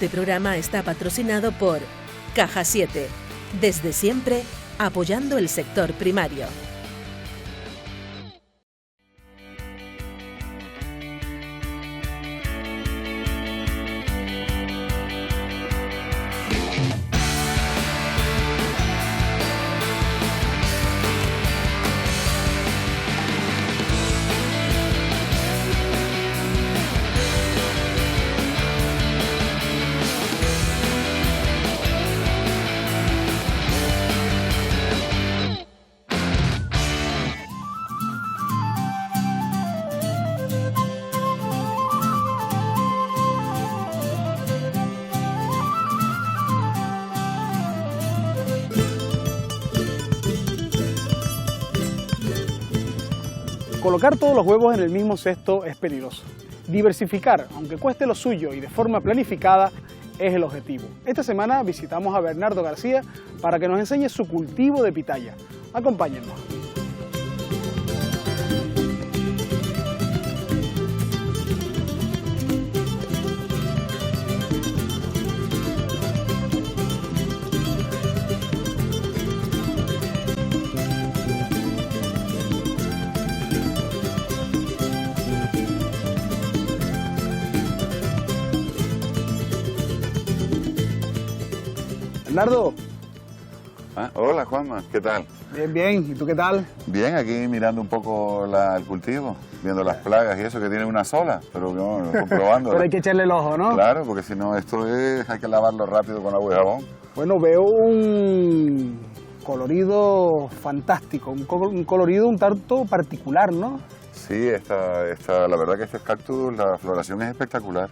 Este programa está patrocinado por Caja 7, desde siempre apoyando el sector primario. Colocar todos los huevos en el mismo cesto es peligroso. Diversificar, aunque cueste lo suyo y de forma planificada, es el objetivo. Esta semana visitamos a Bernardo García para que nos enseñe su cultivo de pitaya. Acompáñennos. Bernardo. Hola Juanma, ¿qué tal? Bien, bien. ¿Y tú qué tal? Bien, aquí mirando un poco el cultivo, viendo las plagas y eso, que tiene una sola, pero no, comprobando. Pero hay que echarle el ojo, ¿no? Claro, porque si no, hay que lavarlo rápido con agua y jabón. Bueno, veo un colorido fantástico, un colorido un tanto particular, ¿no? Sí, la verdad que este cactus, la floración es espectacular.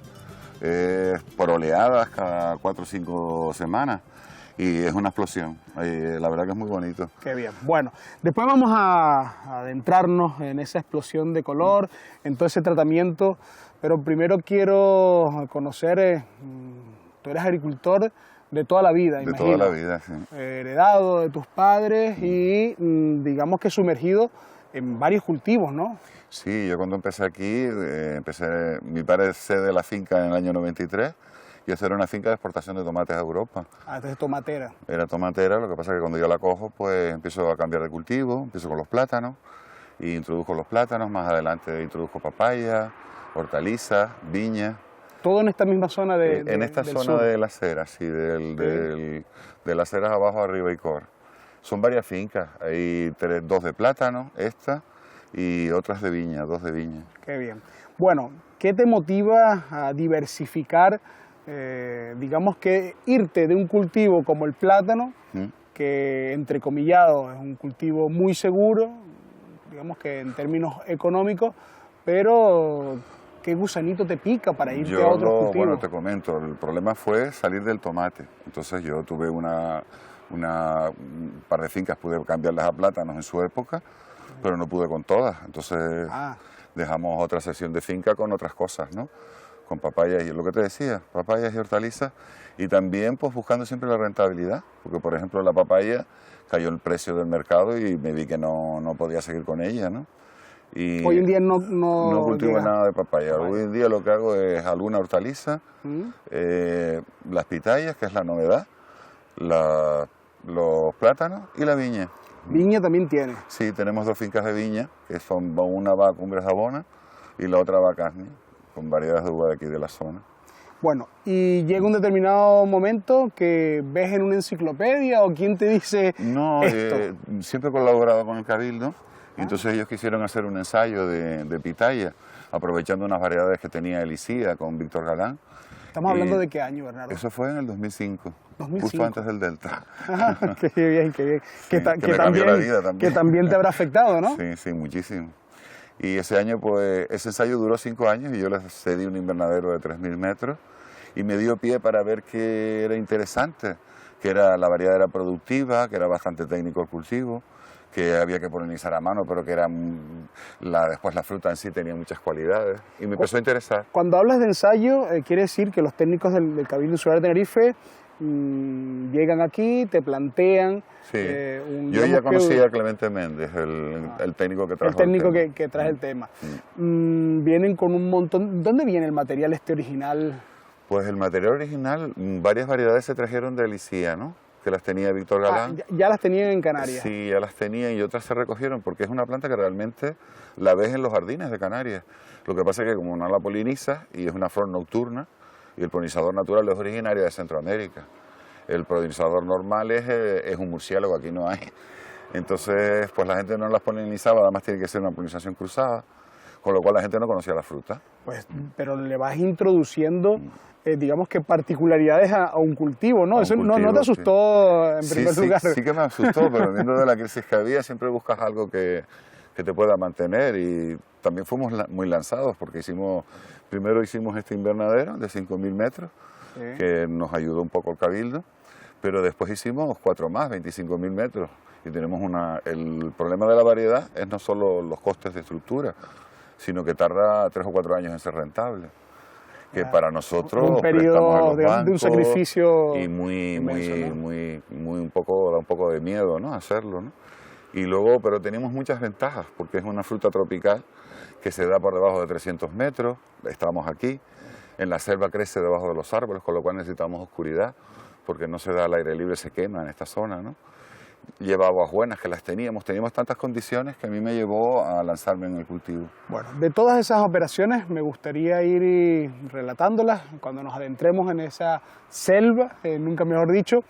Es por oleadas cada 4 o 5 semanas. Y es una explosión, la verdad que es muy bonito. Qué bien. Bueno, después vamos a adentrarnos en esa explosión de color, en todo ese tratamiento, pero primero quiero conocer, tú eres agricultor de toda la vida, imagino. De toda la vida, sí. Heredado de tus padres y digamos que sumergido en varios cultivos, ¿no? Sí, yo cuando empecé aquí, mi padre cede la finca en el año 93, y esa era una finca de exportación de tomates a Europa. Ah, entonces tomatera. Era tomatera, lo que pasa es que cuando yo la cojo, pues empiezo a cambiar de cultivo, empiezo con los plátanos, y introduzco los plátanos, más adelante introduzco papaya, hortalizas, viña. ¿Todo en esta misma zona en esta del zona sur? de las ceras, sí, de las ceras abajo, arriba y cor. Son varias fincas, hay 2 de plátano, esta, y otras de viña, 2 de viña. Qué bien. Bueno, ¿qué te motiva a diversificar? Digamos que irte de un cultivo como el plátano, que entrecomillado es un cultivo muy seguro, digamos que en términos económicos, pero ¿qué gusanito te pica para irte a otros cultivos? Bueno, te comento, el problema fue salir del tomate. Entonces yo tuve un par de fincas, pude cambiarlas a plátanos en su época, pero no pude con todas. Entonces dejamos otra sección de finca con otras cosas, ¿no? Con papayas y lo que te decía, papayas y hortalizas, y también pues buscando siempre la rentabilidad, porque por ejemplo la papaya cayó el precio del mercado y me vi que no podía seguir con ella, ¿no? Y hoy en día no cultivo nada de papaya. Hoy en día lo que hago es alguna hortaliza, las pitayas, que es la novedad, los plátanos y la viña. ¿Viña también tiene? Sí, tenemos 2 fincas de viña, que son, una va a Cumbres Abona y la otra va a Casni, con variedades de uva de aquí de la zona. Bueno, y llega un determinado momento que ves en una enciclopedia o quién te dice esto. Siempre he colaborado con el Cabildo, y entonces ellos quisieron hacer un ensayo de pitaya, aprovechando unas variedades que tenía Elisía con Víctor Galán. ¿Estamos hablando de qué año, Bernardo? Eso fue en el 2005, 2005. Justo antes del Delta. Qué bien, qué bien. Sí, Que también te habrá afectado, ¿no? Sí, sí, muchísimo. Y ese año, pues, ese ensayo duró 5 años y yo les cedí un invernadero de 3.000 metros y me dio pie para ver que era interesante, que la variedad era productiva, que era bastante técnico el cultivo, que había que polinizar a mano, pero que después la fruta en sí tenía muchas cualidades y me empezó a interesar. Cuando hablas de ensayo, quiere decir que los técnicos del Cabildo Insular de Tenerife llegan aquí, te plantean... Sí, yo ya conocía a Clemente Méndez, el técnico que trajo el técnico que trae el tema. Vienen con un montón... ¿Dónde viene el material original? Pues el material original, varias variedades se trajeron de Licía, ¿no? Que las tenía Víctor Galán. Ya las tenían en Canarias. Sí, ya las tenían y otras se recogieron porque es una planta que realmente la ves en los jardines de Canarias. Lo que pasa es que como no la polinizas y es una flor nocturna y el polinizador natural es originario de Centroamérica. El polinizador normal es un murciélago, aquí no hay. Entonces, pues la gente no las polinizaba, además tiene que ser una polinización cruzada, con lo cual la gente no conocía la fruta. Pues, pero le vas introduciendo, digamos que particularidades a un cultivo, ¿no? Eso cultivo, no te asustó en primer lugar. Sí que me asustó, pero viendo de la crisis que había, siempre buscas algo que te pueda mantener y también fuimos muy lanzados porque primero hicimos este invernadero de 5.000 metros, que nos ayudó un poco el cabildo, pero después hicimos 4 más, 25.000 metros. Y tenemos el problema de la variedad es no solo los costes de estructura, sino que tarda 3 o 4 años en ser rentable. Que para nosotros un periodo de un sacrificio y inmenso, da un poco de miedo, ¿no? Hacerlo, ¿no? Y luego, pero tenemos muchas ventajas porque es una fruta tropical que se da por debajo de 300 metros. Estamos aquí, en la selva crece debajo de los árboles, con lo cual necesitamos oscuridad porque no se da al aire libre, se quema en esta zona, ¿no? Lleva aguas buenas que las teníamos tantas condiciones que a mí me llevó a lanzarme en el cultivo. Bueno, de todas esas operaciones me gustaría ir relatándolas cuando nos adentremos en esa selva, nunca mejor dicho,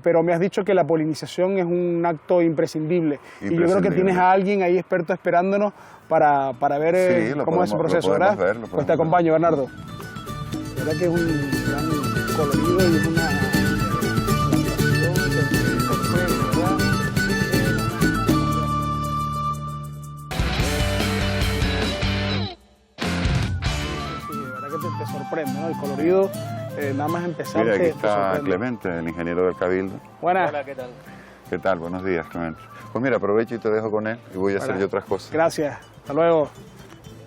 pero me has dicho que la polinización es un acto imprescindible. Y yo creo que tienes a alguien ahí experto esperándonos para ver cómo es ese proceso, ¿verdad? Pues te acompaño, Bernardo. La verdad que es un gran colorido y es una... te sorprende, ¿no? El colorido, nada más empezar. Mira, aquí está Clemente, el ingeniero del Cabildo. Buenas. Hola, ¿qué tal? ¿Qué tal? Buenos días, Clemente. Pues mira, aprovecho y te dejo con él y voy a hacer yo otras cosas. Gracias, hasta luego.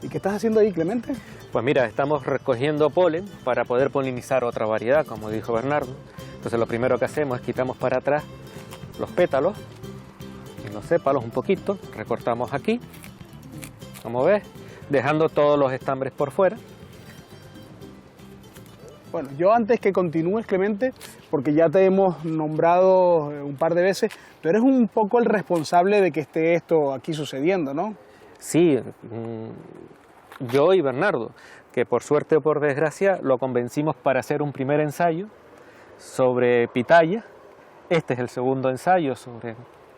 ¿Y qué estás haciendo ahí, Clemente? Pues mira, estamos recogiendo polen para poder polinizar otra variedad, como dijo Bernardo. Entonces lo primero que hacemos es quitamos para atrás los pétalos y los sépalos un poquito, recortamos aquí, como ves, dejando todos los estambres por fuera. Bueno, yo antes que continúes, Clemente, porque ya te hemos nombrado un par de veces, tú eres un poco el responsable de que esté esto aquí sucediendo, ¿no? Sí, yo y Bernardo, que por suerte o por desgracia lo convencimos para hacer un primer ensayo sobre pitaya. Este es el segundo ensayo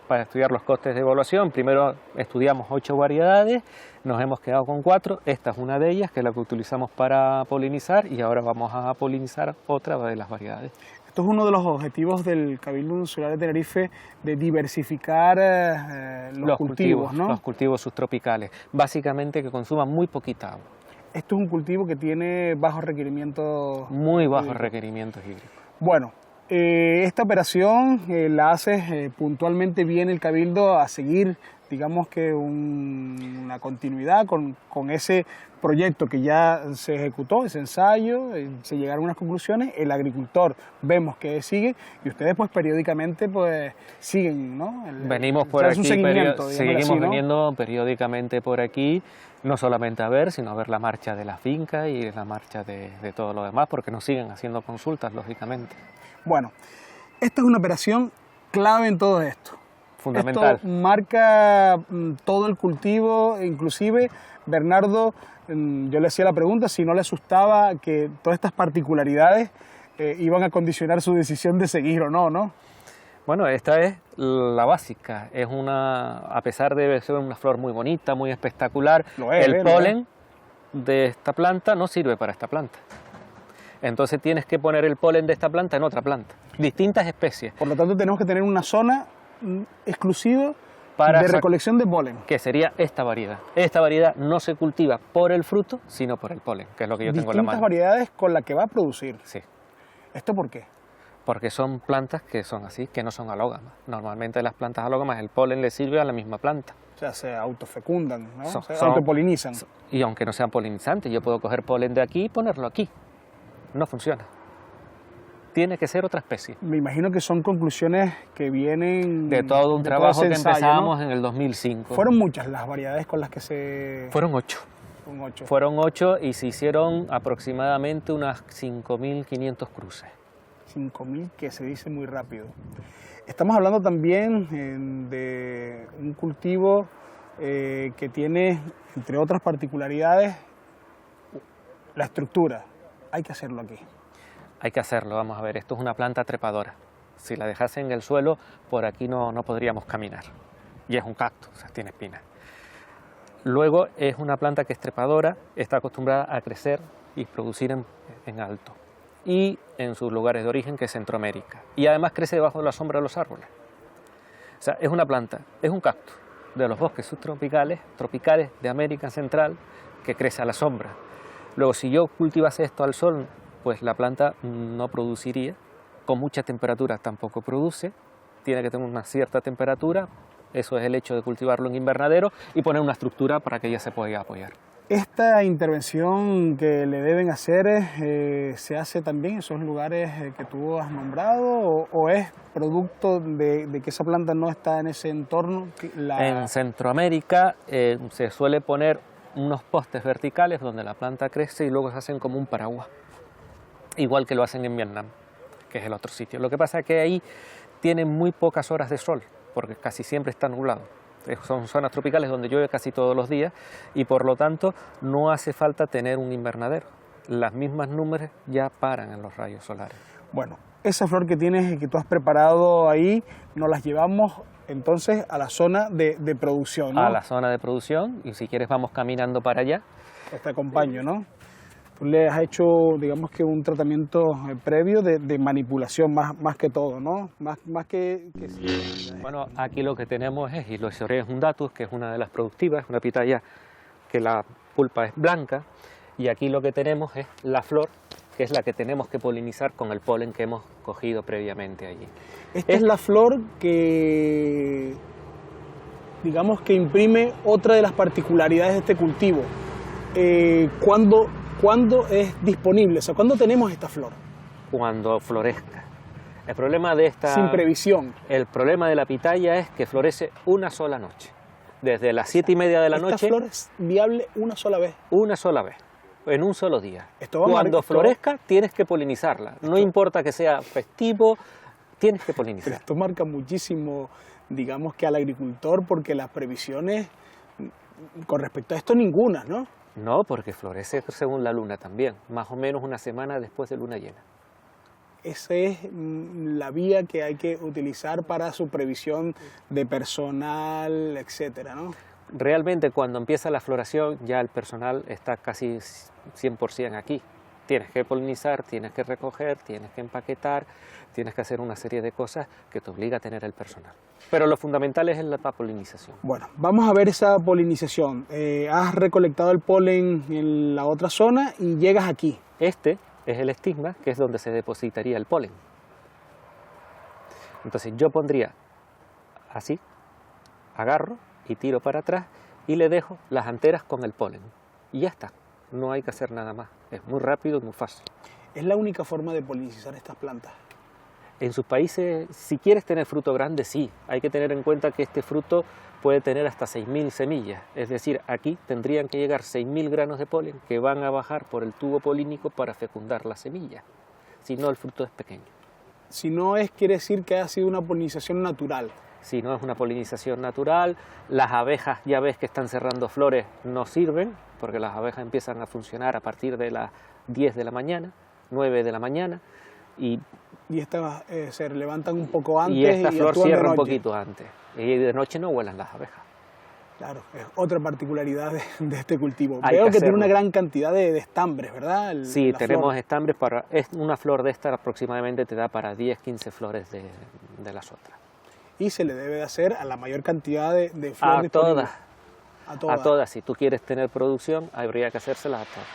para estudiar los costes de evaluación. Primero estudiamos 8 variedades, nos hemos quedado con 4, esta es una de ellas, que es la que utilizamos para polinizar, y ahora vamos a polinizar otra de las variedades. Esto es uno de los objetivos del Cabildo Insular de Tenerife, de diversificar los cultivos, ¿no? Los cultivos subtropicales, básicamente que consuman muy poquita agua. Esto es un cultivo que tiene bajos requerimientos. Muy bajos requerimientos hídricos. Bueno, esta operación la hace puntualmente bien el Cabildo a seguir, digamos que una continuidad con ese proyecto que ya se ejecutó, ese ensayo, se llegaron a unas conclusiones, el agricultor vemos que sigue y ustedes pues periódicamente pues siguen, ¿no? Venimos por aquí, seguimos viniendo periódicamente por aquí, no solamente a ver, sino a ver la marcha de la finca y la marcha de todo lo demás, porque nos siguen haciendo consultas, lógicamente. Bueno, esta es una operación clave en todo esto. Fundamental. Esto marca todo el cultivo, inclusive Bernardo, yo le hacía la pregunta si no le asustaba que todas estas particularidades iban a condicionar su decisión de seguir o no, ¿no? Bueno, esta es la básica, a pesar de ser una flor muy bonita, muy espectacular, el polen de esta planta no sirve para esta planta. Entonces tienes que poner el polen de esta planta en otra planta, distintas especies. Por lo tanto tenemos que tener una zona exclusiva de recolección de polen. Que sería esta variedad. Esta variedad no se cultiva por el fruto, sino por el polen, que es lo que yo tengo en la mano. Distintas variedades con las que va a producir. Sí. ¿Esto por qué? Porque son plantas que son así, que no son alógamas. Normalmente las plantas alógamas el polen le sirve a la misma planta. O sea, se autofecundan, ¿no? Se autopolinizan. Y aunque no sean polinizantes, yo puedo coger polen de aquí y ponerlo aquí. No funciona. Tiene que ser otra especie. Me imagino que son conclusiones que vienen... de todo un trabajo que empezamos, ¿no? En el 2005. ¿Fueron muchas las variedades con las que se...? Fueron 8. Son 8. Fueron 8 y se hicieron aproximadamente unas 5.500 cruces. 5.000, que se dice muy rápido. Estamos hablando también de un cultivo que tiene, entre otras particularidades, la estructura. Hay que hacerlo aquí. Hay que hacerlo, vamos a ver, esto es una planta trepadora. Si la dejase en el suelo, por aquí no podríamos caminar. Y es un cactus, o sea, tiene espinas. Luego es una planta que es trepadora, está acostumbrada a crecer y producir en alto. Y en sus lugares de origen, que es Centroamérica. Y además crece debajo de la sombra de los árboles. O sea, es una planta, es un cactus de los bosques subtropicales, tropicales de América Central, que crece a la sombra. Luego, si yo cultivase esto al sol, pues la planta no produciría, con mucha temperatura tampoco produce, tiene que tener una cierta temperatura, eso es el hecho de cultivarlo en invernadero y poner una estructura para que ella se pueda apoyar. Esta intervención que le deben hacer, ¿se hace también en esos lugares que tú has nombrado o es producto de que esa planta no está en ese entorno? En Centroamérica se suele poner unos postes verticales donde la planta crece y luego se hacen como un paraguas, igual que lo hacen en Vietnam, que es el otro sitio. Lo que pasa es que ahí tienen muy pocas horas de sol, porque casi siempre está nublado. Son zonas tropicales donde llueve casi todos los días y por lo tanto no hace falta tener un invernadero. Las mismas nubes ya paran en los rayos solares. Bueno, esa flor que tienes y que tú has preparado ahí, nos las llevamos entonces a la zona de producción, ¿no? A la zona de producción, y si quieres vamos caminando para allá. Te acompaño, ¿no? Tú le has hecho, digamos que un tratamiento previo de manipulación más que todo, ¿no? Más que... Bueno, aquí lo que tenemos es Hylocereus undatus, que es una de las productivas, una pitaya que la pulpa es blanca, y aquí lo que tenemos es la flor, que es la que tenemos que polinizar con el polen que hemos cogido previamente allí. Esta es la flor que, digamos, que imprime otra de las particularidades de este cultivo. ¿Cuándo es disponible? O sea, ¿cuándo tenemos esta flor? Cuando florezca. El problema de esta... Sin previsión. El problema de la pitaya es que florece una sola noche. Desde las 7:30 de la noche... ¿Esta flor es viable una sola vez? Una sola vez, en un solo día. Cuando florezca tienes que polinizarla. No importa que sea festivo, tienes que polinizar. Pero esto marca muchísimo, digamos, que al agricultor, porque las previsiones con respecto a esto ninguna, ¿no? No, porque florece según la luna también, más o menos una semana después de luna llena. Esa es la vía que hay que utilizar para su previsión de personal, etcétera, ¿no? Realmente cuando empieza la floración ya el personal está casi 100% aquí. Tienes que polinizar, tienes que recoger, tienes que empaquetar, tienes que hacer una serie de cosas que te obliga a tener el personal. Pero lo fundamental es la polinización. Bueno, vamos a ver esa polinización. Has recolectado el polen en la otra zona y llegas aquí. Este es el estigma, que es donde se depositaría el polen. Entonces yo pondría así, agarro y tiro para atrás y le dejo las anteras con el polen. Y ya está, no hay que hacer nada más. Es muy rápido y muy fácil. ¿Es la única forma de polinizar estas plantas? En sus países, si quieres tener fruto grande, sí. Hay que tener en cuenta que este fruto puede tener hasta 6.000 semillas. Es decir, aquí tendrían que llegar 6.000 granos de polen que van a bajar por el tubo polínico para fecundar la semilla. Si no, el fruto es pequeño. Si no es, quiere decir que ha sido una polinización natural. Si no es una polinización natural, las abejas, ya ves que están cerrando flores, no sirven, porque las abejas empiezan a funcionar a partir de las 10 de la mañana, 9 de la mañana, y estas se levantan un poco antes. Y esta flor cierra un poquito antes. Y de noche no vuelan las abejas. Claro, es otra particularidad de este cultivo. Veo que tiene una gran cantidad de estambres, ¿verdad? Sí, tenemos estambres para... una flor de esta aproximadamente te da para 10-15 flores de las otras. Y se le debe de hacer a la mayor cantidad de flores disponibles. A todas. Si tú quieres tener producción, habría que hacérselas a todas.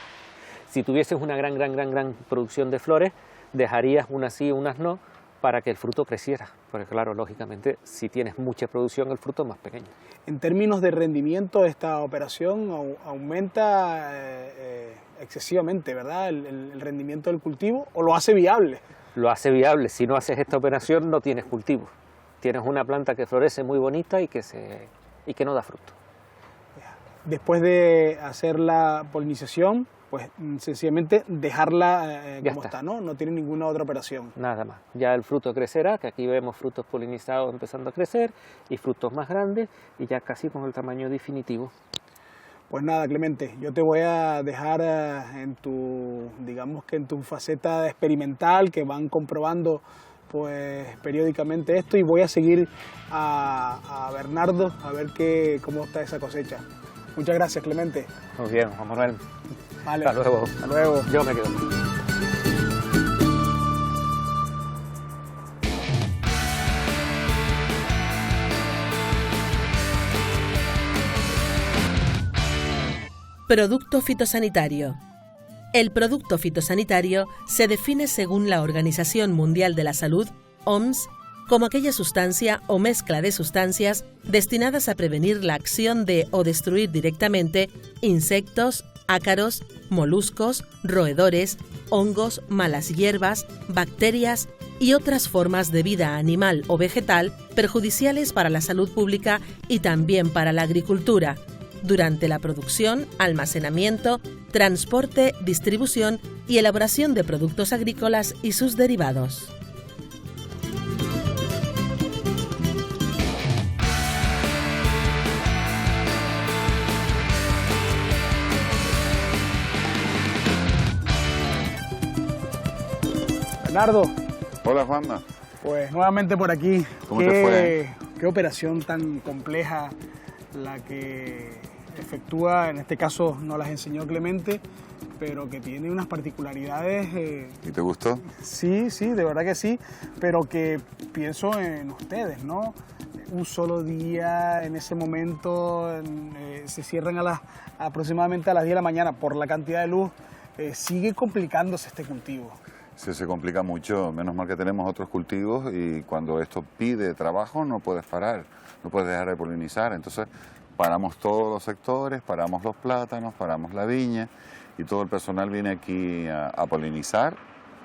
Si tuvieses una gran producción de flores, dejarías unas sí, unas no, para que el fruto creciera. Porque claro, lógicamente, si tienes mucha producción, el fruto es más pequeño. En términos de rendimiento, esta operación aumenta excesivamente, ¿verdad? El rendimiento del cultivo, ¿o lo hace viable? Lo hace viable. Si no haces esta operación, no tienes cultivo. Tienes una planta que florece muy bonita y que no da fruto. después de hacer la polinización, pues sencillamente dejarla como está, ¿no? No tiene ninguna otra operación. Nada más. Ya el fruto crecerá, que aquí vemos frutos polinizados empezando a crecer y frutos más grandes y ya casi con el tamaño definitivo. Pues nada, Clemente, yo te voy a dejar en tu, digamos que en tu faceta experimental, que van comprobando pues periódicamente esto, y voy a seguir a Bernardo a ver cómo está esa cosecha. Muchas gracias, Clemente. Muy bien, Juan Manuel. Vale. Hasta luego. Hasta luego. Yo me quedo. Producto fitosanitario. El producto fitosanitario se define según la Organización Mundial de la Salud, OMS, como aquella sustancia o mezcla de sustancias destinadas a prevenir la acción de o destruir directamente insectos, ácaros, moluscos, roedores, hongos, malas hierbas, bacterias y otras formas de vida animal o vegetal perjudiciales para la salud pública y también para la agricultura, durante la producción, almacenamiento, transporte, distribución y elaboración de productos agrícolas y sus derivados. Bernardo. Hola, Juanma. Pues nuevamente por aquí. ¿Cómo te fue? Qué operación tan compleja la que efectúa, en este caso no las enseñó Clemente, pero que tiene unas particularidades. ¿Y te gustó? Sí, de verdad que sí, pero que pienso en ustedes, ¿no? Un solo día, en ese momento, se cierran aproximadamente a las 10 de la mañana por la cantidad de luz, sigue complicándose este cultivo. Sí, se complica mucho, menos mal que tenemos otros cultivos y cuando esto pide trabajo no puedes parar, no puedes dejar de polinizar, entonces paramos todos los sectores, paramos los plátanos, paramos la viña y todo el personal viene aquí a polinizar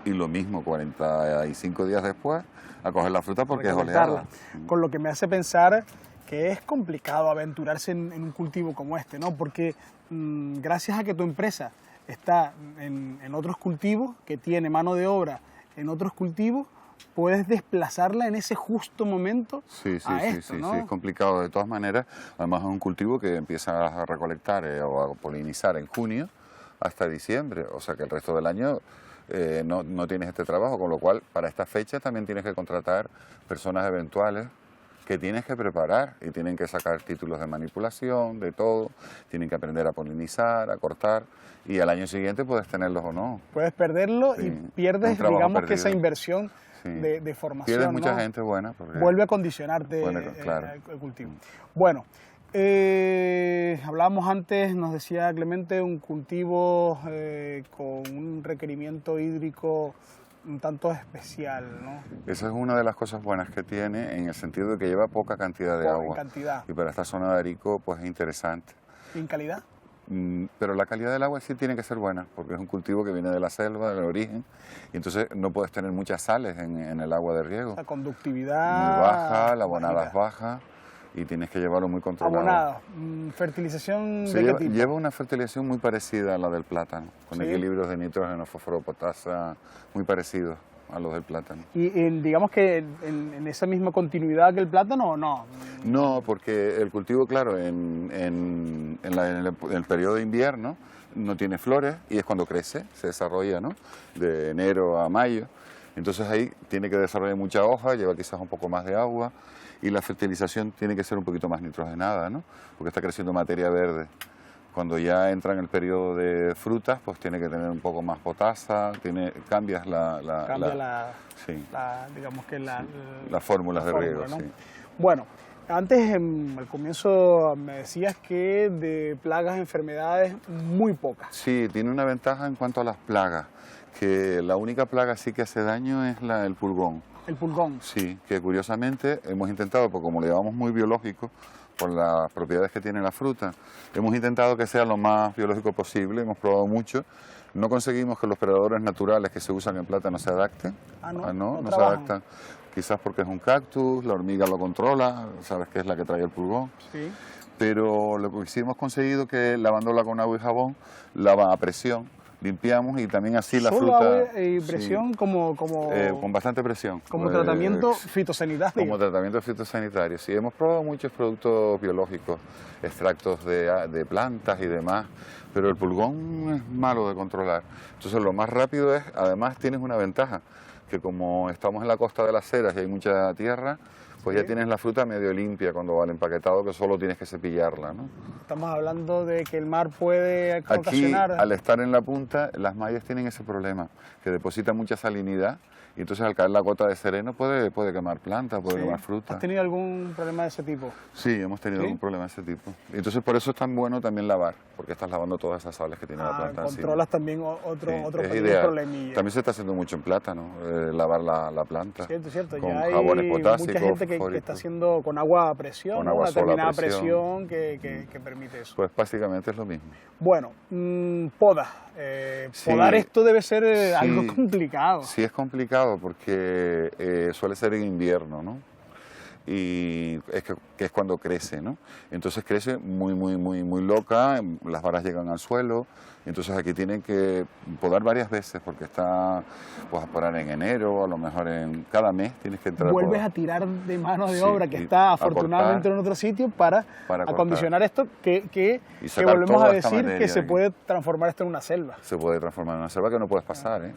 y lo mismo 45 días después a coger la fruta porque es oleada. Con lo que me hace pensar que es complicado aventurarse en un cultivo como este, ¿no? Porque gracias a que tu empresa está en otros cultivos, que tiene mano de obra en otros cultivos, puedes desplazarla en ese justo momento a esto, ¿no? Sí, es complicado de todas maneras. Además es un cultivo que empieza a recolectar o a polinizar en junio hasta diciembre, o sea que el resto del año no tienes este trabajo, con lo cual para esta fecha también tienes que contratar personas eventuales que tienes que preparar y tienen que sacar títulos de manipulación, de todo, tienen que aprender a polinizar, a cortar y al año siguiente puedes tenerlos o no. Puedes perderlo y pierdes, digamos, que esa inversión de formación. Pierdes mucha ¿no? gente buena. Vuelve a condicionarte claro. el cultivo. Bueno, hablábamos antes, nos decía Clemente, un cultivo con un requerimiento hídrico un tanto especial, ¿no? Esa es una de las cosas buenas que tiene, en el sentido de que lleva poca cantidad de agua. Cantidad. Y para esta zona de Arico, pues es interesante. ¿Y en calidad? Pero la calidad del agua sí tiene que ser buena, porque es un cultivo que viene de la selva, del origen, y entonces no puedes tener muchas sales en el agua de riego. La conductividad muy baja, la abonada es baja, y tienes que llevarlo muy controlado. Abonada, fertilización sí, ¿de qué tipo? Lleva una fertilización muy parecida a la del plátano, con equilibrios de nitrógeno, fósforo, potasa, muy parecidos a los del plátano. ¿Y digamos que en esa misma continuidad que el plátano o no? No, porque el cultivo, claro, en el periodo de invierno no tiene flores y es cuando crece, se desarrolla, ¿no? De enero a mayo. Entonces ahí tiene que desarrollar mucha hoja, lleva quizás un poco más de agua y la fertilización tiene que ser un poquito más nitrogenada, ¿no? Porque está creciendo materia verde. Cuando ya entra en el periodo de frutas, pues tiene que tener un poco más potasa, cambias digamos que las fórmulas de riego, ¿no? sí. Bueno, antes al comienzo me decías que de plagas, enfermedades, muy pocas. Sí, tiene una ventaja en cuanto a las plagas, que la única plaga sí que hace daño es el pulgón. ¿El pulgón? Sí, que curiosamente hemos intentado, porque como le llamamos muy biológico, por las propiedades que tiene la fruta, hemos intentado que sea lo más biológico posible, hemos probado mucho, no conseguimos que los predadores naturales que se usan en plátano se adapten, no se adaptan, quizás porque es un cactus, la hormiga lo controla, sabes que es la que trae el pulgón, sí. pero lo que sí hemos conseguido que lavándola con agua y jabón, lava a presión, limpiamos y también así la fruta... ¿Solo agua y presión? Sí, con bastante presión. Como tratamiento fitosanitario. Como tratamiento fitosanitario, sí. Hemos probado muchos productos biológicos, extractos de plantas y demás, pero el pulgón es malo de controlar. Entonces lo más rápido es, además tienes una ventaja, que como estamos en la costa de las Heras y hay mucha tierra, pues ya tienes la fruta medio limpia cuando va al empaquetado, que solo tienes que cepillarla, ¿no? Estamos hablando de que el mar puede ocasionar... Aquí, al estar en la punta, las mallas tienen ese problema, que depositan mucha salinidad, y entonces al caer la gota de sereno puede quemar plantas, puede quemar fruta. ¿Has tenido algún problema de ese tipo? Sí, hemos tenido algún problema de ese tipo. Y entonces por eso es tan bueno también lavar, porque estás lavando todas esas sales que tiene la planta. Controlas encima. También otro problemilla. También se está haciendo mucho en plátano, lavar la planta. Cierto. Con Ya hay jabones potásicos, mucha gente que está haciendo con agua a presión, con agua una sola determinada presión que permite eso. Pues básicamente es lo mismo. Bueno, poda. Podar esto debe ser algo complicado. Sí, es complicado porque suele ser en invierno, ¿no? Y que es cuando crece, ¿no? Entonces crece muy loca, las varas llegan al suelo, entonces aquí tienen que podar varias veces porque está, pues a podar en enero, a lo mejor en cada mes tienes que entrar. Vuelves a tirar de mano de obra que está afortunadamente en otro sitio para acondicionar esto que volvemos a decir que se puede transformar esto en una selva. Se puede transformar en una selva que no puedes pasar, ¿eh?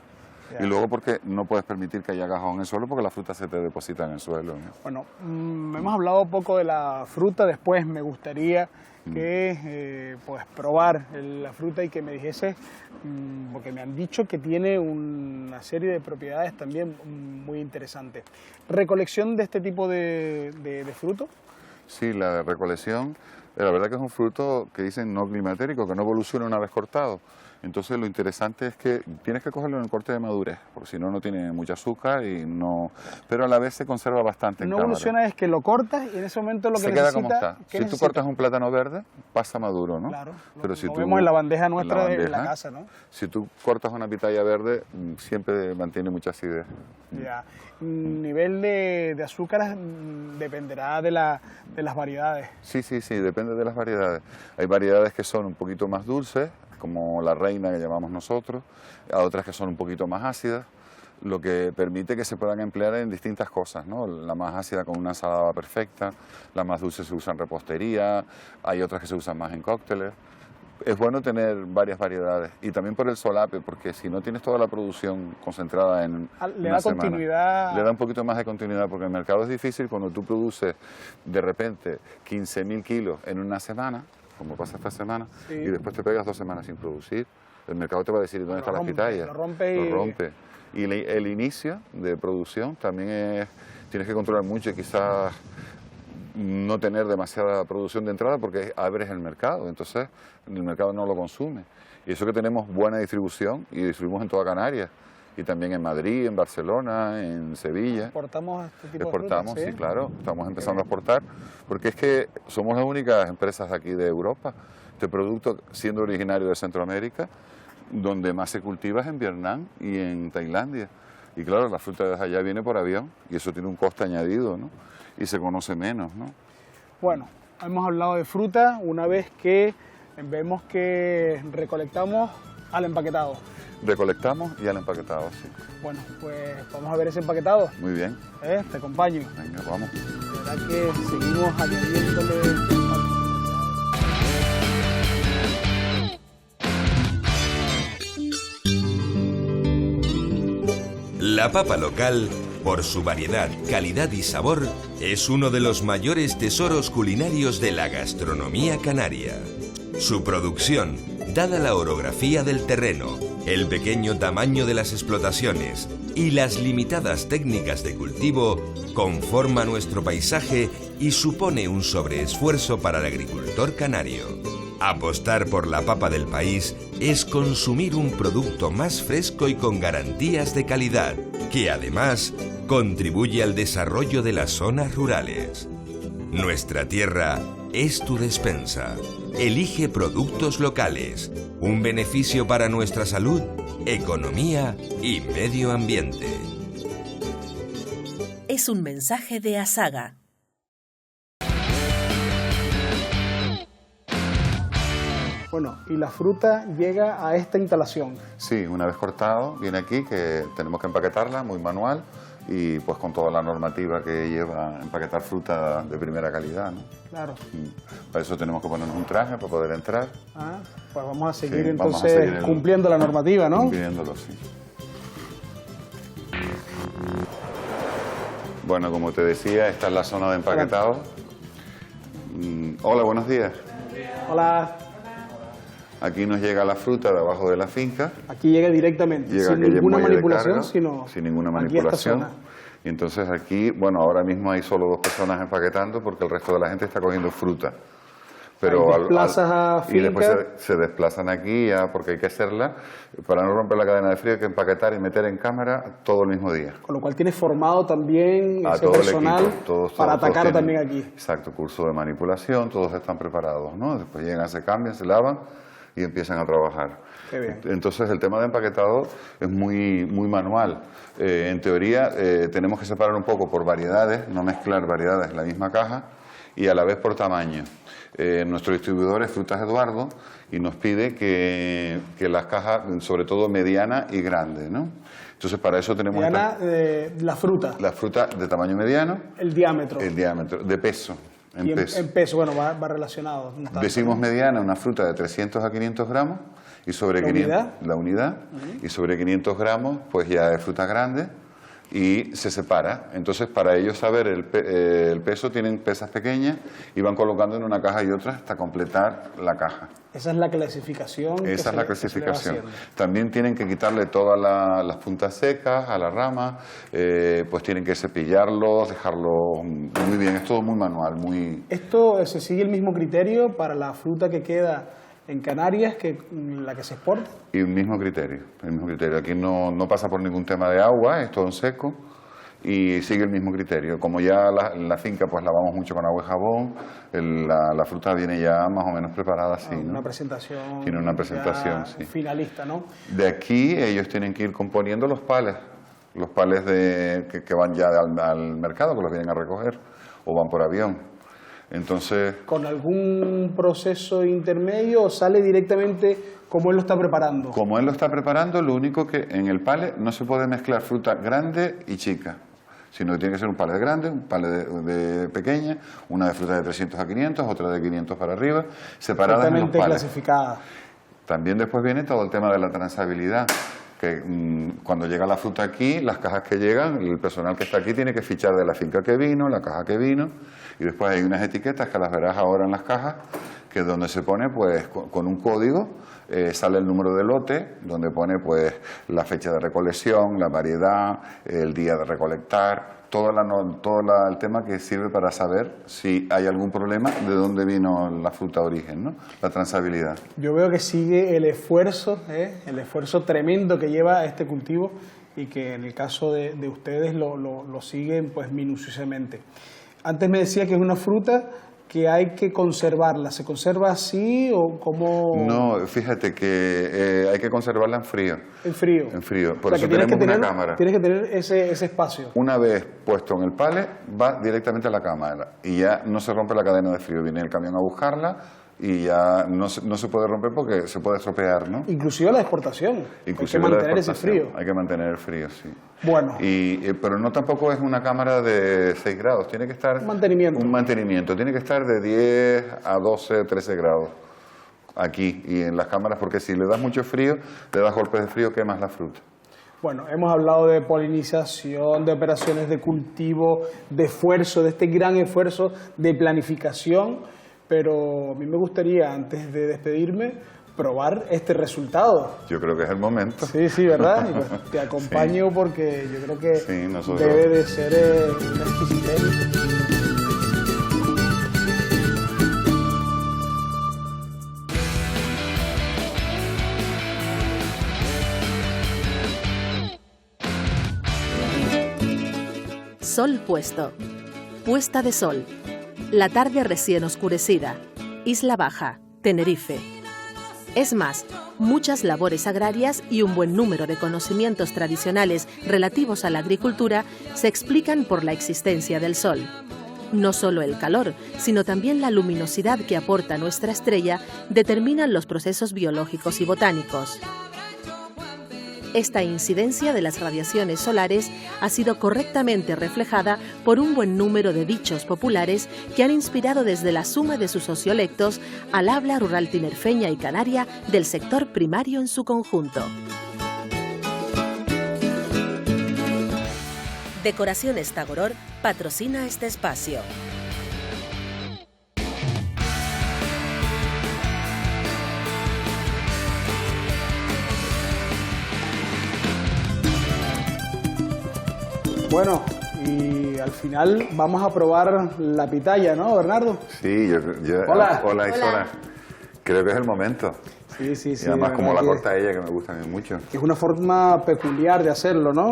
Y luego porque no puedes permitir que haya gajos en el suelo porque la fruta se te deposita en el suelo, ¿no? Bueno, hemos hablado un poco de la fruta, después me gustaría que pues probar la fruta y que me dijese, porque me han dicho que tiene una serie de propiedades también muy interesantes. ¿Recolección de este tipo de fruto? Sí, la recolección, la verdad que es un fruto que dicen no climatérico, que no evoluciona una vez cortado. Entonces lo interesante es que tienes que cogerlo en el corte de madurez, porque si no, no tiene mucho azúcar y no... Pero a la vez se conserva bastante en cámara. No evoluciona, es que lo cortas y en ese momento lo que se queda como está. Si tú cortas un plátano verde, pasa maduro, ¿no? Claro, pero si lo tú, vemos en la bandeja nuestra de la casa, ¿no? Si tú cortas una pitaya verde, siempre mantiene mucha acidez. Ya. Nivel de azúcar dependerá de las variedades. Sí, depende de las variedades. Hay variedades que son un poquito más dulces, como la reina que llamamos nosotros, a otras que son un poquito más ácidas, lo que permite que se puedan emplear en distintas cosas, ¿no? La más ácida con una ensalada perfecta, la más dulce se usa en repostería, hay otras que se usan más en cócteles. Es bueno tener varias variedades y también por el solape, porque si no tienes toda la producción concentrada en una semana, continuidad. Le da un poquito más de continuidad, porque el mercado es difícil cuando tú produces de repente 15.000 kilos en una semana, como pasa esta semana, y después te pegas 2 semanas sin producir. El mercado te va a decir dónde están las pitayas. Lo rompe. Y el inicio de producción también tienes que controlar mucho y quizás no tener demasiada producción de entrada porque abres el mercado, entonces el mercado no lo consume. Y eso que tenemos buena distribución y distribuimos en toda Canarias. Y también en Madrid, en Barcelona, en Sevilla. ¿Exportamos este tipo Exportamos, de frutas? sí, claro. Estamos empezando a exportar, porque es que somos las únicas empresas aquí de Europa. Este producto, siendo originario de Centroamérica, donde más se cultiva es en Vietnam y en Tailandia. Y claro, la fruta de allá viene por avión y eso tiene un coste añadido, ¿no? Y se conoce menos, ¿no? Bueno, hemos hablado de fruta una vez que vemos que recolectamos al empaquetado. Recolectamos y al empaquetado, sí. Bueno, pues vamos a ver ese empaquetado. Muy bien. Te acompaño. Venga, vamos. De verdad que seguimos añadiéndole... La papa local, por su variedad, calidad y sabor, es uno de los mayores tesoros culinarios de la gastronomía canaria. Su producción, dada la orografía del terreno, el pequeño tamaño de las explotaciones y las limitadas técnicas de cultivo, conforma nuestro paisaje y supone un sobreesfuerzo para el agricultor canario. Apostar por la papa del país es consumir un producto más fresco y con garantías de calidad, que además contribuye al desarrollo de las zonas rurales. Nuestra tierra es tu despensa. Elige productos locales, un beneficio para nuestra salud, economía y medio ambiente. Es un mensaje de Asaga. Bueno, y la fruta llega a esta instalación. Sí, una vez cortado, viene aquí, que tenemos que empaquetarla, muy manual, y pues con toda la normativa que lleva empaquetar fruta de primera calidad, ¿no? Claro. Para eso tenemos que ponernos un traje para poder entrar. Pues vamos a seguir Sí, entonces vamos a seguir cumpliendo la normativa, ¿no? Cumpliéndolo, sí. Bueno, como te decía, esta es la zona de empaquetado. Hola, buenos días. Hola. Aquí nos llega la fruta de abajo de la finca. Aquí llega directamente, Llega sin ninguna muelle de manipulación, carga, sino sin ninguna aquí a esta manipulación. zona. Y entonces aquí, bueno, ahora mismo hay solo 2 personas empaquetando porque el resto de la gente está cogiendo fruta. Pero Ahí desplazas a y después finca. se desplazan aquí ya porque hay que hacerla. Para no romper la cadena de frío hay que empaquetar y meter en cámara todo el mismo día. Con lo cual tienes formado también A ese todo el personal equipo, todos para atacar tienen, también aquí. Exacto, curso de manipulación, todos están preparados, ¿no? Después llegan, se cambian, se lavan y empiezan a trabajar. Qué bien. Entonces el tema de empaquetado es muy manual. En teoría tenemos que separar un poco por variedades, no mezclar variedades en la misma caja y a la vez por tamaño. Nuestro distribuidor es Frutas Eduardo y nos pide que las cajas, sobre todo mediana y grande, ¿no? Entonces para eso tenemos Mediana, la fruta, la fruta de tamaño mediano, el diámetro. de peso. Y en peso, bueno, va relacionado. Un tanto, Decimos ¿no? mediana, una fruta de 300 a 500 gramos y sobre ¿La 500, unidad? la unidad, y sobre 500 gramos pues ya es fruta grande y se separa. Entonces para ellos saber el peso tienen pesas pequeñas y van colocando en una caja y otra hasta completar la caja. Esa es la clasificación. Esa es la que se le va clasificación. haciendo. También tienen que quitarle todas las puntas secas a la rama, pues tienen que cepillarlos, dejarlos muy bien. Es todo muy manual, muy... ¿Esto se sigue el mismo criterio para la fruta que queda en Canarias que la que se exporta? Y el mismo criterio, el mismo criterio. Aquí no pasa por ningún tema de agua, es todo en seco y sigue el mismo criterio. Como ya la finca pues lavamos mucho con agua y jabón, la fruta viene ya más o menos preparada así, ¿no? Una presentación. Tiene una presentación, sí. Finalista, ¿no? De aquí ellos tienen que ir componiendo los palets que van ya al mercado, que los vienen a recoger o van por avión. Entonces, ¿Con algún proceso intermedio o sale directamente como él lo está preparando? como él lo está preparando, lo único que en el palet no se puede mezclar fruta grande y chica, sino que tiene que ser un palet grande, un palet de pequeña, una de fruta de 300 a 500, otra de 500 para arriba, separadas en los Perfectamente palets. clasificada. También después viene todo el tema de la transabilidad, que cuando llega la fruta aquí, las cajas que llegan, el personal que está aquí tiene que fichar de la finca que vino, la caja que vino, y después hay unas etiquetas que las verás ahora en las cajas, que es donde se pone pues con un código, sale el número de lote, donde pone pues la fecha de recolección, la variedad, el día de recolectar, todo el tema que sirve para saber si hay algún problema, de dónde vino la fruta de origen, ¿no? La trazabilidad. Yo veo que sigue el esfuerzo tremendo que lleva este cultivo y que en el caso de ustedes lo siguen pues minuciosamente. Antes me decía que es una fruta que hay que conservarla. ¿Se conserva así o cómo? No, fíjate que hay que conservarla en frío. En frío. En frío, por O sea, eso que tienes tenemos que una cámara. Tienes que tener ese espacio. Una vez puesto en el palet, va directamente a la cámara y ya no se rompe la cadena de frío. Viene el camión a buscarla y ya no se puede romper porque se puede estropear, ¿no? Inclusive la exportación. Inclusive hay que la mantener ese exportación. frío. Hay que mantener el frío, sí. Bueno. Pero no tampoco es una cámara de 6 grados, tiene que estar... Un mantenimiento, tiene que estar de 10 a 12, 13 grados aquí y en las cámaras, porque si le das mucho frío, le das golpes de frío, quemas la fruta. Bueno, hemos hablado de polinización, de operaciones de cultivo, de esfuerzo, de este gran esfuerzo de planificación, pero a mí me gustaría, antes de despedirme, probar este resultado. Yo creo que es el momento. Sí, ¿verdad? Y pues te acompaño porque yo creo que Sí, nosotros. debe de ser una exquisitez. Sol puesto. Puesta de sol. La tarde recién oscurecida. Isla Baja, Tenerife. Es más, muchas labores agrarias y un buen número de conocimientos tradicionales relativos a la agricultura se explican por la existencia del sol. No solo el calor, sino también la luminosidad que aporta nuestra estrella determinan los procesos biológicos y botánicos. Esta incidencia de las radiaciones solares ha sido correctamente reflejada por un buen número de dichos populares que han inspirado desde la suma de sus sociolectos al habla rural tinerfeña y canaria del sector primario en su conjunto. Decoraciones Tagoror patrocina este espacio. Bueno, y al final vamos a probar la pitaya, ¿no, Bernardo? Sí, Hola. Hola, Isora. Creo que es el momento. Sí, sí, sí. Y además como la corta ella, que me gusta a mí mucho. Es una forma peculiar de hacerlo, ¿no?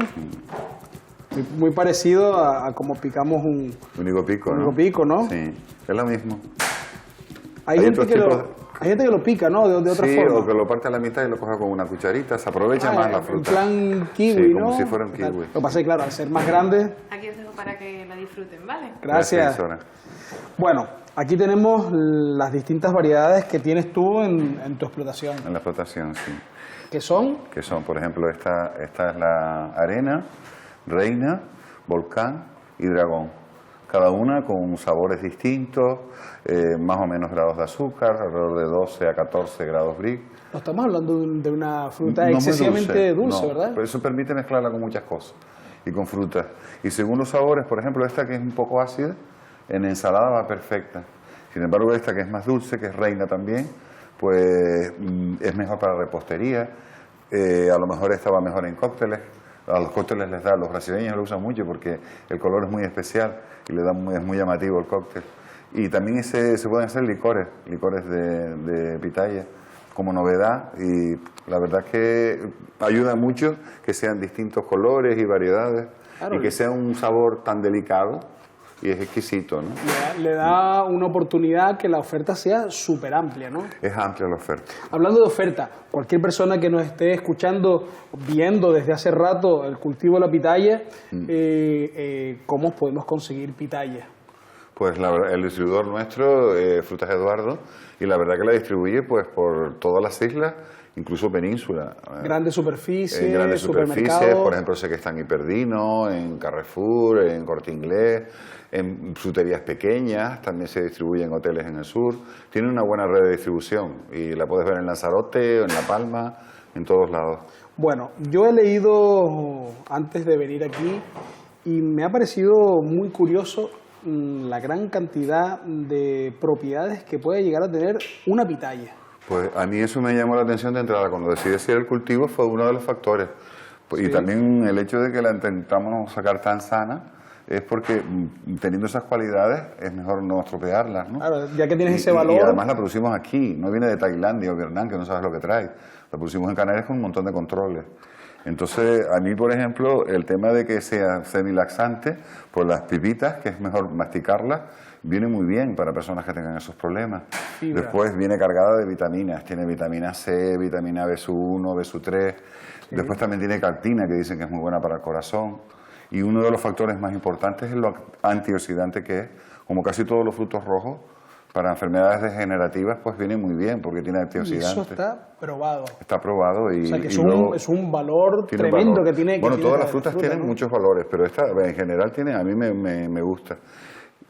Muy parecido a como picamos un único pico, único pico, ¿no? Sí, es lo mismo. Hay gente que lo pica, ¿no? De otra forma. Sí, o que lo parte a la mitad y lo coge con una cucharita, se aprovecha más la fruta. En plan kiwi, sí, ¿no? como si fuera un kiwi. Lo que pasa es que, claro, al ser más grande... Aquí os dejo para que la disfruten, ¿vale? Gracias. Isora. Bueno, aquí tenemos las distintas variedades que tienes tú en tu explotación. En la explotación, sí. ¿Qué son? Que son, por ejemplo, esta es la arena, reina, volcán y dragón. Cada una con sabores distintos, más o menos grados de azúcar, alrededor de 12 a 14 grados Brix. No estamos hablando de una fruta No muy excesivamente dulce, no, ¿verdad? Pero eso permite mezclarla con muchas cosas y con frutas. Y según los sabores, por ejemplo, esta que es un poco ácida, en ensalada va perfecta. Sin embargo, esta que es más dulce, que es reina también, pues es mejor para repostería. A lo mejor esta va mejor en cócteles. A los cócteles les da, los brasileños lo usan mucho porque el color es muy especial y le da es muy llamativo el cóctel. Y también se pueden hacer licores de pitaya como novedad, y la verdad es que ayuda mucho que sean distintos colores y variedades, claro, y que sea un sabor tan delicado y es exquisito, ¿no? Le da una oportunidad que la oferta sea súper amplia, ¿no? Es amplia la oferta. Hablando de oferta, cualquier persona que nos esté escuchando, viendo desde hace rato el cultivo de la pitaya, ¿cómo podemos conseguir pitaya? Pues el distribuidor nuestro, Frutas Eduardo, y la verdad que la distribuye pues por todas las islas, incluso península. Grandes superficies, en grandes superficies, supermercados. por ejemplo, sé que está en Hiperdino, en Carrefour, en Corte Inglés, en fruterías pequeñas, también se distribuye en hoteles en el sur. Tiene una buena red de distribución y la puedes ver en Lanzarote, en La Palma, en todos lados. Bueno, yo he leído antes de venir aquí y me ha parecido muy curioso la gran cantidad de propiedades que puede llegar a tener una pitaya. Pues a mí eso me llamó la atención de entrada. Cuando decidí hacer el cultivo fue uno de los factores. Pues, sí. Y también el hecho de que la intentamos sacar tan sana es porque teniendo esas cualidades es mejor no estropearlas, ¿no? Claro, ya que tienes ese valor... Y además la producimos aquí, no viene de Tailandia o Vietnam, que no sabes lo que trae. La producimos en Canarias con un montón de controles. Entonces, a mí, por ejemplo, el tema de que sea semilaxante, pues las pipitas, que es mejor masticarlas, viene muy bien para personas que tengan esos problemas. Fibra. Después viene cargada de vitaminas, tiene vitamina C, vitamina B1, B3, sí. Después también tiene cartina, que dicen que es muy buena para el corazón. Y uno de los factores más importantes es lo antioxidante que es, como casi todos los frutos rojos, para enfermedades degenerativas pues viene muy bien porque tiene antioxidantes. Y eso está probado. Está probado y... O sea que es un valor tremendo valor. Que tiene... Bueno, que todas tiene las frutas tienen, ¿no?, muchos valores, pero esta en general tiene, a mí me gusta.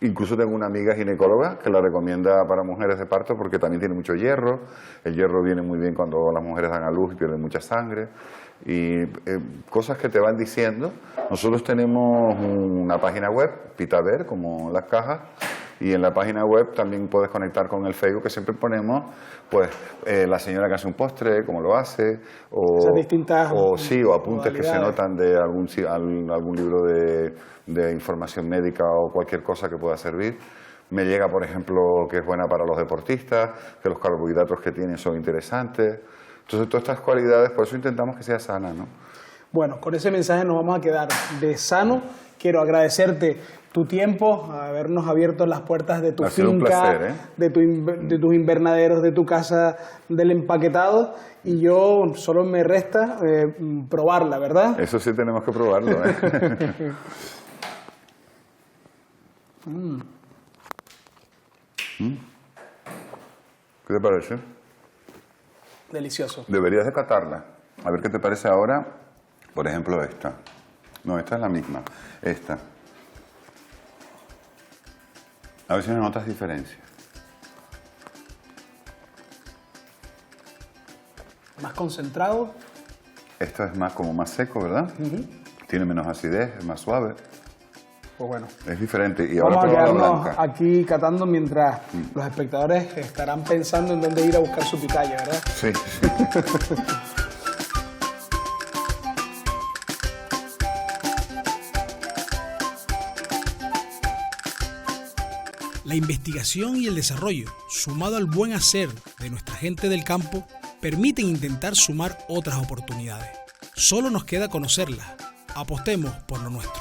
Incluso tengo una amiga ginecóloga que la recomienda para mujeres de parto porque también tiene mucho hierro. El hierro viene muy bien cuando las mujeres dan a luz y pierden mucha sangre. Y cosas que te van diciendo. Nosotros tenemos una página web, Pitaver, como las cajas, y en la página web también puedes conectar con el Facebook, que siempre ponemos pues la señora que hace un postre, cómo lo hace, o apuntes que se notan de algún libro de información médica o cualquier cosa que pueda servir. Me llega, por ejemplo, que es buena para los deportistas, que los carbohidratos que tienen son interesantes. Entonces, todas estas cualidades, por eso intentamos que sea sana, ¿no? Bueno, con ese mensaje nos vamos a quedar de sano. Quiero agradecerte tu tiempo, habernos abierto las puertas de tu finca, un placer, de tus invernaderos, de tu casa del empaquetado, y yo solo me resta probarla, ¿verdad? Eso sí tenemos que probarlo, ¿eh? ¿Qué te parece? Delicioso. Deberías de catarla. A ver qué te parece ahora, por ejemplo, esta. No, esta es la misma. Esta. A ver si notas diferencias. Más concentrado. Esto es más como más seco, ¿verdad? Tiene menos acidez, es más suave. Pues bueno. Es diferente. Y Vamos ahora a prueba la quedarnos blanca. aquí catando mientras los espectadores estarán pensando en dónde ir a buscar su pitaya, ¿verdad? Sí. La investigación y el desarrollo, sumado al buen hacer de nuestra gente del campo, permiten intentar sumar otras oportunidades. Solo nos queda conocerlas. Apostemos por lo nuestro.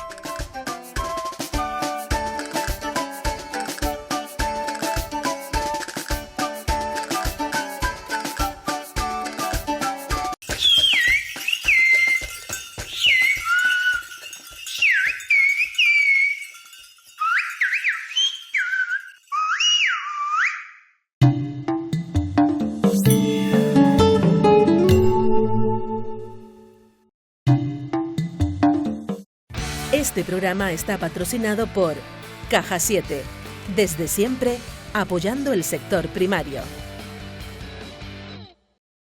Este programa está patrocinado por Caja 7, desde siempre apoyando el sector primario.